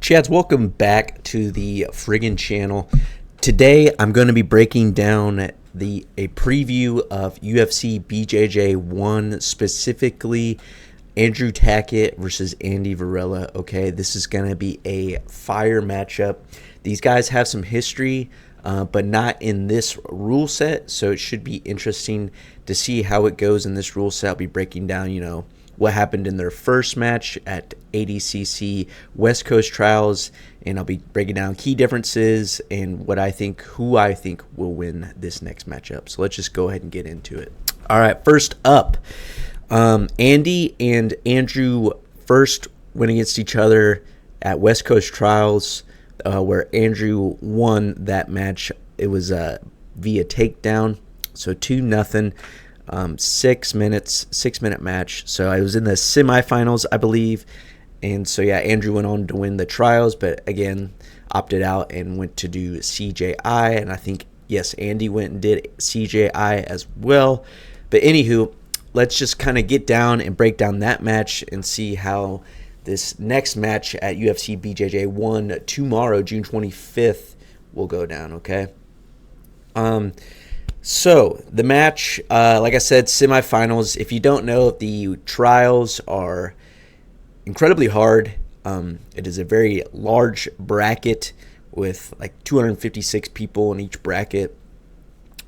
Chads, welcome back to the friggin' channel. Today I'm going to be breaking down a preview of UFC BJJ 1, specifically Andrew Tackett versus Andy Varela. Okay, this is going to be a fire matchup. These guys have some history, but not in this rule set, so it should be interesting to see how it goes in this rule set. I'll be breaking down, what happened in their first match at ADCC West Coast Trials, and I'll be breaking down key differences and who I think will win this next matchup. So let's just go ahead and get into it. All right, first up, Andy and Andrew first went against each other at West Coast Trials, where Andrew won that match. It was via takedown, so 2-0. 6 minute match. So I was in the semifinals, I believe. And so, yeah, Andrew went on to win the trials, but again, opted out and went to do CJI. And I think, yes, Andy went and did CJI as well. But anywho, let's just kind of get down and break down that match and see how this next match at UFC BJJ 1 tomorrow, June 25th, will go down, okay? So the match, like I said, semifinals. If you don't know, the trials are incredibly hard. It is a very large bracket with like 256 people in each bracket.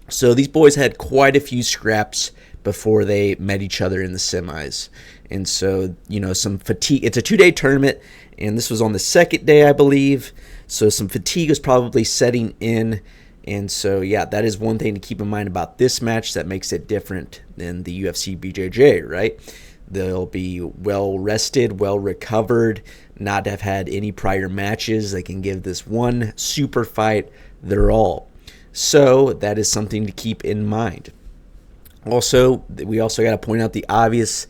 So these boys had quite a few scraps before they met each other in the semis. And so, some fatigue. It's a 2-day tournament, and this was on the second day, I believe. So some fatigue was probably setting in. And so, yeah, that is one thing to keep in mind about this match that makes it different than the UFC BJJ, right? They'll be well rested, well recovered, not have had any prior matches. They can give this one super fight their all. So that is something to keep in mind. Also, we also got to point out the obvious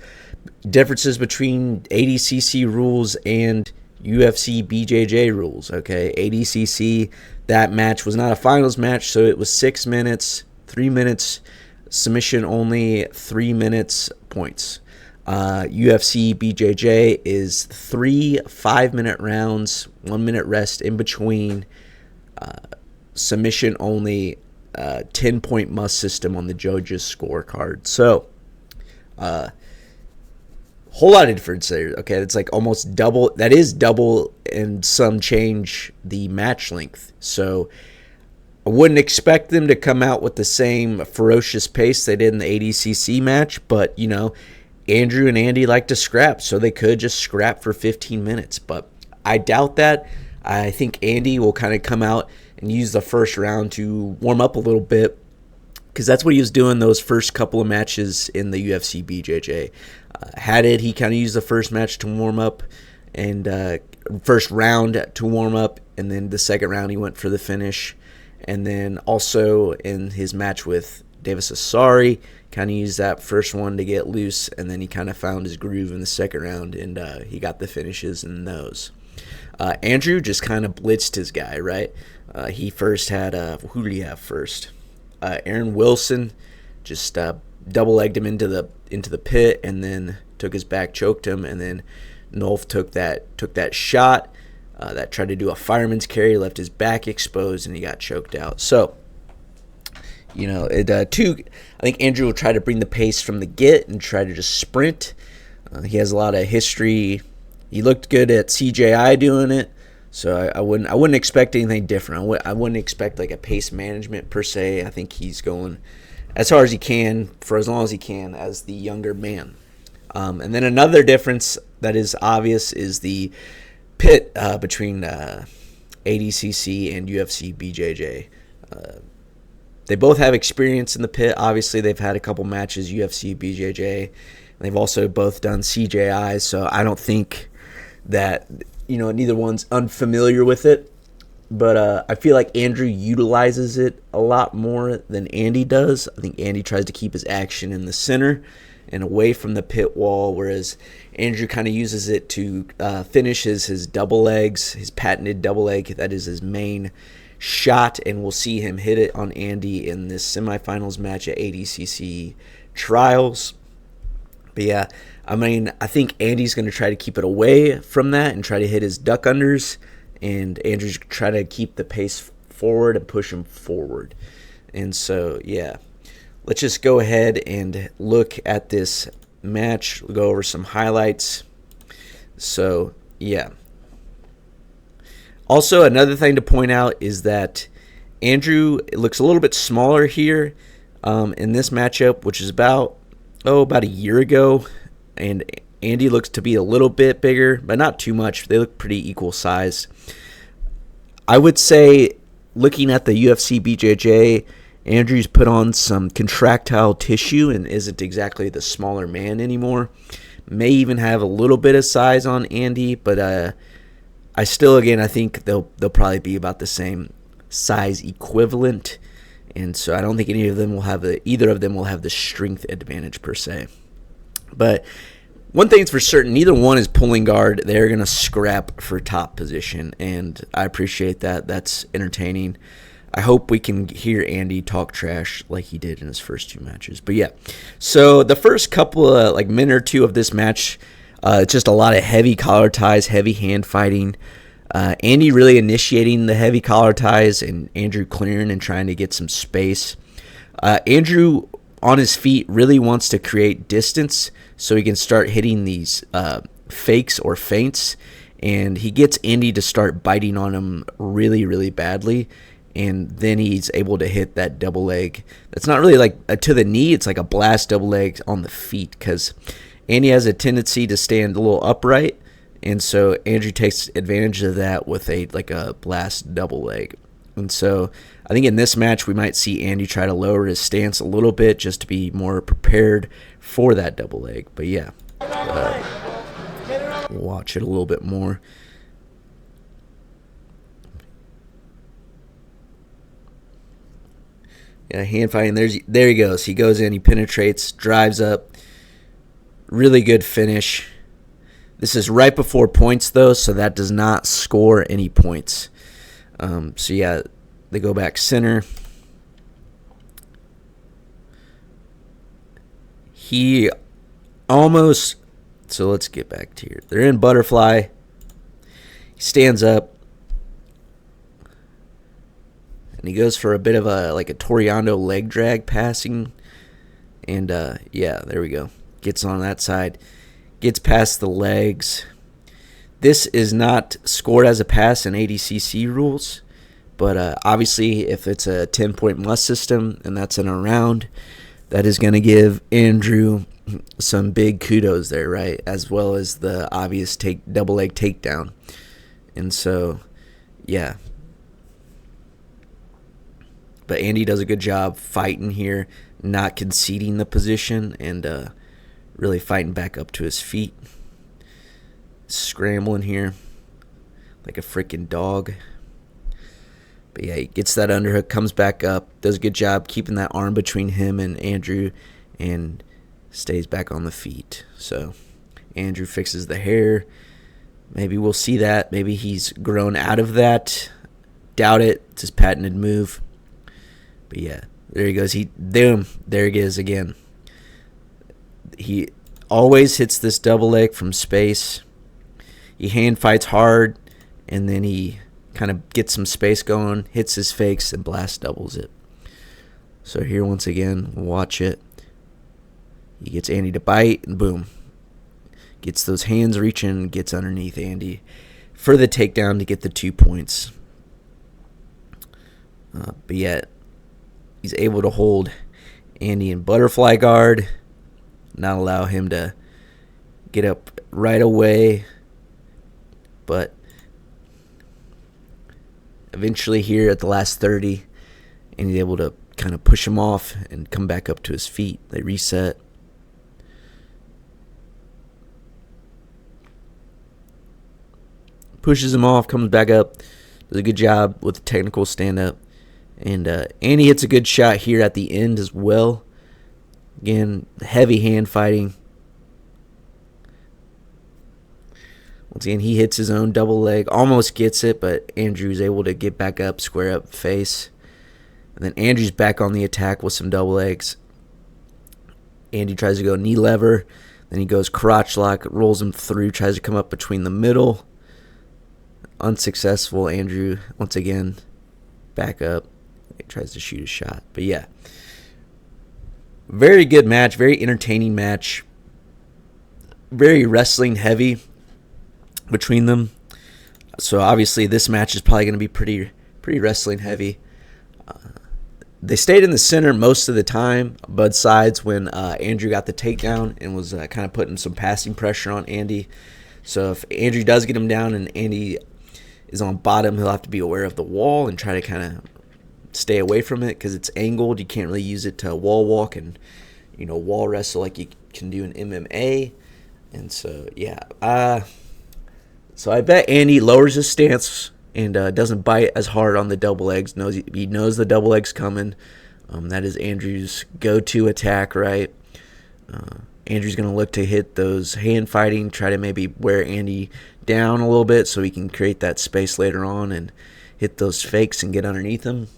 differences between ADCC rules and UFC BJJ rules, okay? ADCC, that match was not a finals match, so it was 6 minutes, 3 minutes, submission only, 3 minutes, points. UFC BJJ is 3 5-minute rounds, 1 minute rest in between, submission only, 10-point must system on the judges' scorecard. So, whole lot of difference there. Okay, it's like almost double. That is double and some change the match length. So I wouldn't expect them to come out with the same ferocious pace they did in the ADCC match. But, Andrew and Andy like to scrap, so they could just scrap for 15 minutes. But I doubt that. I think Andy will kind of come out and use the first round to warm up a little bit, because that's what he was doing those first couple of matches in the UFC BJJ. He kind of used the first match to warm up, and first round to warm up, and then the second round he went for the finish. And then also in his match with Davis Asari, kind of used that first one to get loose, and then he kind of found his groove in the second round, and he got the finishes in those. Andrew just kind of blitzed his guy, right? He first had, who did he have first? Aaron Wilson just double-legged him into the pit, and then took his back, choked him, and then Nolf took that shot that tried to do a fireman's carry, left his back exposed, and he got choked out. So, I think Andrew will try to bring the pace from the get and try to just sprint. He has a lot of history. He looked good at CJI doing it, so I wouldn't expect anything different. I wouldn't expect like a pace management per se. I think he's going as hard as he can for as long as he can as the younger man. And then another difference that is obvious is the pit between ADCC and UFC BJJ. They both have experience in the pit. Obviously, they've had a couple matches, UFC BJJ. They've also both done CJI, so I don't think that neither one's unfamiliar with it. But I feel like Andrew utilizes it a lot more than Andy does. I think Andy tries to keep his action in the center and away from the pit wall, whereas Andrew kind of uses it to finish his double legs, his patented double leg. That is his main shot, and we'll see him hit it on Andy in this semifinals match at ADCC Trials. But yeah, I mean, I think Andy's going to try to keep it away from that and try to hit his duck unders, and Andrew's try to keep the pace forward and push him forward. And so, yeah, let's just go ahead and look at this match. We'll go over some highlights. So, yeah. Also, another thing to point out is that Andrew looks a little bit smaller here in this matchup, which is about a year ago. And Andy looks to be a little bit bigger, but not too much. They look pretty equal size. I would say, looking at the UFC BJJ, Andrew's put on some contractile tissue and isn't exactly the smaller man anymore. May even have a little bit of size on Andy, but I think they'll probably be about the same size equivalent, and so I don't think either of them will have the strength advantage per se. But one thing's for certain, neither one is pulling guard. They're going to scrap for top position, and I appreciate that. That's entertaining. I hope we can hear Andy talk trash like he did in his first 2 matches. But yeah, so the first couple of minute or two of this match, it's just a lot of heavy collar ties, heavy hand fighting. Andy really initiating the heavy collar ties, and Andrew clearing and trying to get some space. Andrew on his feet really wants to create distance so he can start hitting these fakes or feints, and he gets Andy to start biting on him really, really badly. And then he's able to hit that double leg. That's not really to the knee. It's like a blast double leg on the feet, because Andy has a tendency to stand a little upright. And so Andrew takes advantage of that with a blast double leg. And so I think in this match we might see Andy try to lower his stance a little bit just to be more prepared for that double leg. But yeah, we'll watch it a little bit more. Yeah, hand fighting. There he goes. He goes in. He penetrates. Drives up. Really good finish. This is right before points, though, so that does not score any points. So, yeah, they go back center. He almost... So let's get back to here. They're in butterfly. He stands up. And he goes for a bit of a Toriano leg drag passing. And, yeah, there we go. Gets on that side. Gets past the legs. This is not scored as a pass in ADCC rules. But obviously, if it's a 10-point must system and that's in a round, that is going to give Andrew some big kudos there, right? As well as the obvious double leg takedown. And so, yeah. But Andy does a good job fighting here, not conceding the position, and really fighting back up to his feet. Scrambling here like a freaking dog. But yeah, he gets that underhook, comes back up, does a good job keeping that arm between him and Andrew, and stays back on the feet. So Andrew fixes the hair. Maybe we'll see that. Maybe he's grown out of that. Doubt it. It's his patented move. But yeah, there he goes. There he is again. He always hits this double leg from space. He hand fights hard, and then he kind of gets some space going, hits his fakes, and blast doubles it. So here once again, watch it. He gets Andy to bite, and boom. Gets those hands reaching, gets underneath Andy for the takedown to get the 2 points. But yet, he's able to hold Andy in butterfly guard, not allow him to get up right away. But eventually here at the last 30, and he's able to kind of push him off and come back up to his feet. They reset. Pushes him off, comes back up, does a good job with the technical stand-up. And Andy hits a good shot here at the end as well. Again, heavy hand fighting. Once again, he hits his own double leg. Almost gets it, but Andrew's able to get back up, square up face. And then Andrew's back on the attack with some double legs. Andy tries to go knee lever. Then he goes crotch lock, rolls him through, tries to come up between the middle. Unsuccessful. Andrew, once again, back up. He tries to shoot a shot. But yeah, very good match, very entertaining match. Very wrestling heavy between them. So obviously this match is probably going to be pretty wrestling heavy. They stayed in the center most of the time, both sides, when Andrew got the takedown and was kind of putting some passing pressure on Andy. So if Andrew does get him down and Andy is on bottom, he'll have to be aware of the wall and try to kind of stay away from it because it's angled. You can't really use it to wall walk and, wall wrestle like you can do in MMA. And so, yeah. So I bet Andy lowers his stance and doesn't bite as hard on the double legs. He knows the double legs coming. That is Andrew's go-to attack, right? Andrew's going to look to hit those hand fighting, try to maybe wear Andy down a little bit so he can create that space later on and hit those fakes and get underneath him.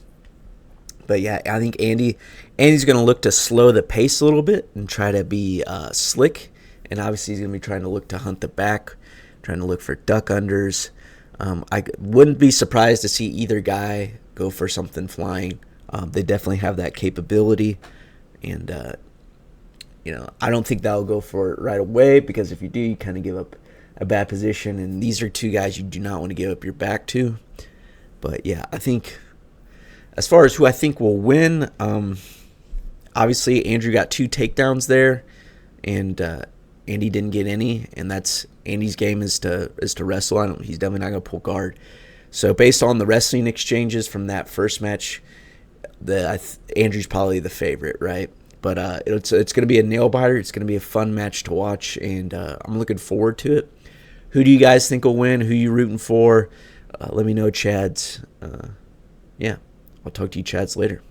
But yeah, I think Andy's going to look to slow the pace a little bit and try to be slick. And obviously he's going to be trying to look to hunt the back, trying to look for duck unders. I wouldn't be surprised to see either guy go for something flying. They definitely have that capability. And, I don't think that'll go for it right away because if you do, you kind of give up a bad position. And these are two guys you do not want to give up your back to. But, yeah, I think as far as who I think will win, obviously Andrew got 2 takedowns there. And Andy didn't get any, and that's Andy's game is to wrestle. He's definitely not going to pull guard. So based on the wrestling exchanges from that first match, Andrew's probably the favorite, right? But it's going to be a nail biter. It's going to be a fun match to watch, and I'm looking forward to it. Who do you guys think will win? Who you rooting for? Let me know, Chads. Yeah, I'll talk to you Chads later.